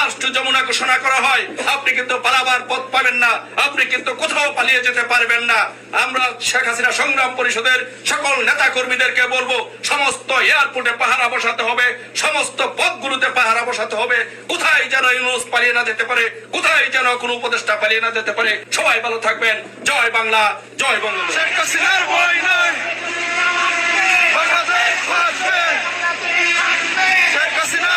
Last Jamuna ঘোষণা করা হয়, আপনি কিন্তু পালাবার পথ পাবেন না, আপনি কিন্তু কোথাও পালিয়ে যেতে পারবেন না। আমরা শেখ হাসিনা সংগ্রাম পরিষদের সকল নেতা কর্মীদেরকে বলবো, সমস্ত এয়ারপোর্টে পাহারা বসাতে হবে, সমস্ত পথগুলোতে পাহারা বসাতে হবে, কোথায় যেন ইউনূস পালিয়ে না যেতে পারে, কোথায় যেন কোনো উপদেষ্টা পালিয়ে না যেতে পারে। সবাই ভালো থাকবেন। জয় বাংলা, জয় বঙ্গবন্ধু। শেখ হাসিনার ভয় নাই, বাংলাদেশ বাঁচবে। শেখ হাসিনা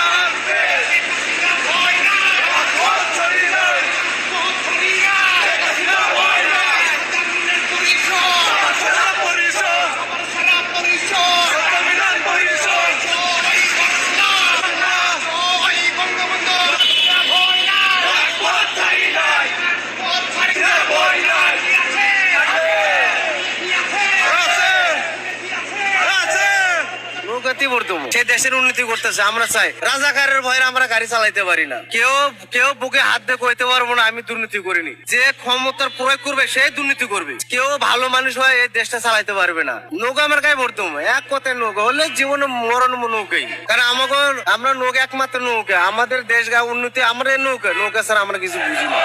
সে দেশের উন্নতি করতেছে, আমরা চাই। রাজাকারের ভয়ে আমরা গাড়ি চালাইতে পারি না। কেউ বুকে হাত দিয়ে কইতে পারবো না আমি দুর্নীতি করিনি। যে ক্ষমতার প্রয়োগ করবে সেই দুর্নীতি করবে। কেউ ভালো মানুষ হয়ে এই দেশটা চালাইতে পারবে না। নৌকা আমার গায়ে ভরতে হবে, এক কথায় নৌকা হলে জীবনে মরণ নৌকাই। কারণ আমরা নৌকা একমাত্র নৌকা, আমাদের দেশ গা উন্নতি আমাদের নৌকা ছাড়া আমরা কিছু বুঝি না।